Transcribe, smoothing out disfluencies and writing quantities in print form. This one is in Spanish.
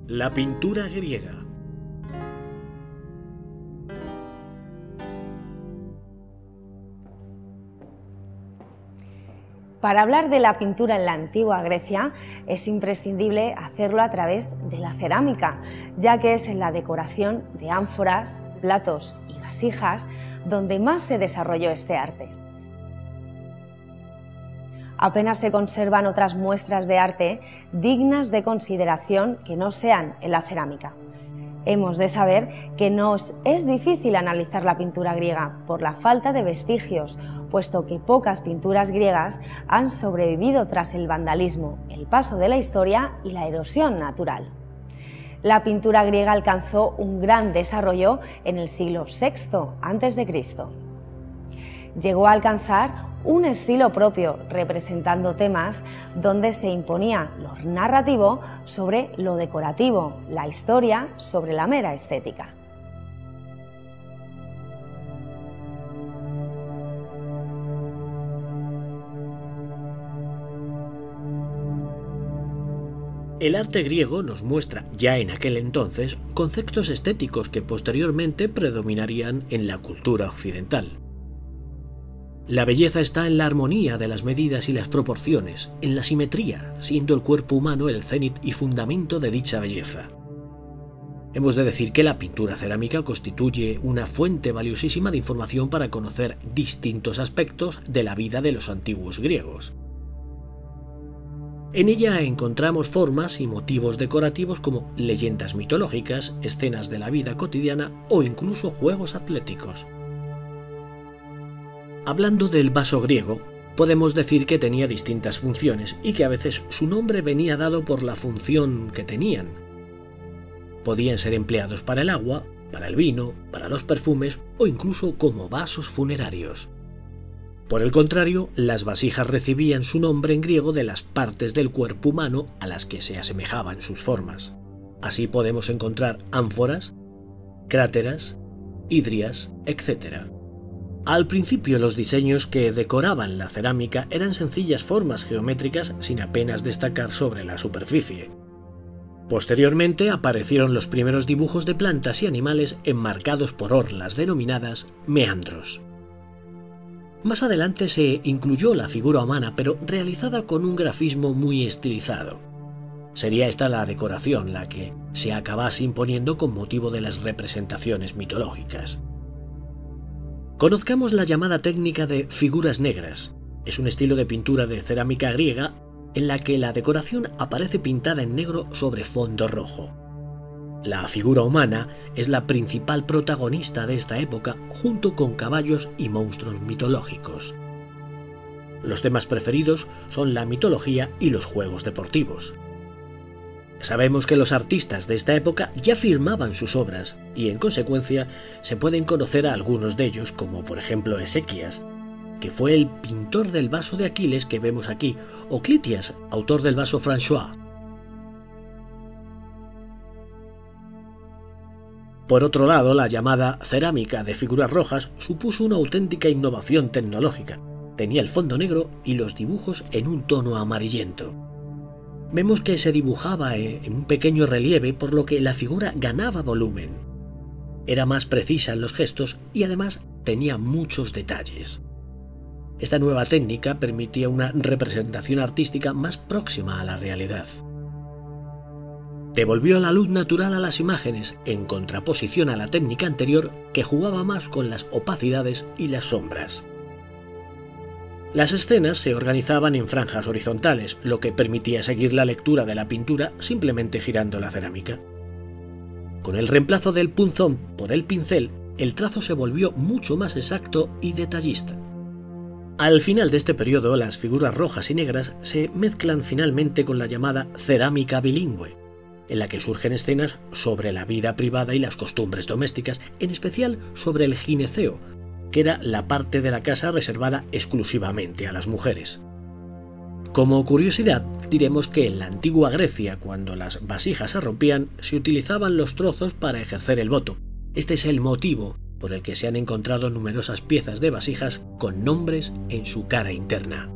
La pintura griega. Para hablar de la pintura en la antigua Grecia es imprescindible hacerlo a través de la cerámica, ya que es en la decoración de ánforas, platos y vasijas donde más se desarrolló este arte. Apenas se conservan otras muestras de arte dignas de consideración que no sean en la cerámica. Hemos de saber que nos es difícil analizar la pintura griega por la falta de vestigios, puesto que pocas pinturas griegas han sobrevivido tras el vandalismo, el paso de la historia y la erosión natural. La pintura griega alcanzó un gran desarrollo en el siglo VI a.C. Llegó a alcanzar un estilo propio, representando temas donde se imponía lo narrativo sobre lo decorativo, la historia sobre la mera estética. El arte griego nos muestra, ya en aquel entonces, conceptos estéticos que posteriormente predominarían en la cultura occidental. La belleza está en la armonía de las medidas y las proporciones, en la simetría, siendo el cuerpo humano el cénit y fundamento de dicha belleza. Hemos de decir que la pintura cerámica constituye una fuente valiosísima de información para conocer distintos aspectos de la vida de los antiguos griegos. En ella encontramos formas y motivos decorativos como leyendas mitológicas, escenas de la vida cotidiana o incluso juegos atléticos. Hablando del vaso griego, podemos decir que tenía distintas funciones y que a veces su nombre venía dado por la función que tenían. Podían ser empleados para el agua, para el vino, para los perfumes o incluso como vasos funerarios. Por el contrario, las vasijas recibían su nombre en griego de las partes del cuerpo humano a las que se asemejaban sus formas. Así podemos encontrar ánforas, cráteras, hidrias, etc. Al principio los diseños que decoraban la cerámica eran sencillas formas geométricas sin apenas destacar sobre la superficie. Posteriormente aparecieron los primeros dibujos de plantas y animales enmarcados por orlas denominadas meandros. Más adelante se incluyó la figura humana, pero realizada con un grafismo muy estilizado. Sería esta la decoración la que se acabase imponiendo con motivo de las representaciones mitológicas. Conozcamos la llamada técnica de figuras negras. Es un estilo de pintura de cerámica griega en la que la decoración aparece pintada en negro sobre fondo rojo. La figura humana es la principal protagonista de esta época, junto con caballos y monstruos mitológicos. Los temas preferidos son la mitología y los juegos deportivos. Sabemos que los artistas de esta época ya firmaban sus obras y, en consecuencia, se pueden conocer a algunos de ellos, como por ejemplo Ezequías, que fue el pintor del vaso de Aquiles que vemos aquí, o Clitias, autor del vaso François. Por otro lado, la llamada cerámica de figuras rojas supuso una auténtica innovación tecnológica. Tenía el fondo negro y los dibujos en un tono amarillento. Vemos que se dibujaba en un pequeño relieve, por lo que la figura ganaba volumen. Era más precisa en los gestos y además tenía muchos detalles. Esta nueva técnica permitía una representación artística más próxima a la realidad. Devolvió la luz natural a las imágenes, en contraposición a la técnica anterior que jugaba más con las opacidades y las sombras. Las escenas se organizaban en franjas horizontales, lo que permitía seguir la lectura de la pintura simplemente girando la cerámica. Con el reemplazo del punzón por el pincel, el trazo se volvió mucho más exacto y detallista. Al final de este periodo, las figuras rojas y negras se mezclan finalmente con la llamada cerámica bilingüe, en la que surgen escenas sobre la vida privada y las costumbres domésticas, en especial sobre el gineceo, que era la parte de la casa reservada exclusivamente a las mujeres. Como curiosidad, diremos que en la antigua Grecia, cuando las vasijas se rompían, se utilizaban los trozos para ejercer el voto. Este es el motivo por el que se han encontrado numerosas piezas de vasijas con nombres en su cara interna.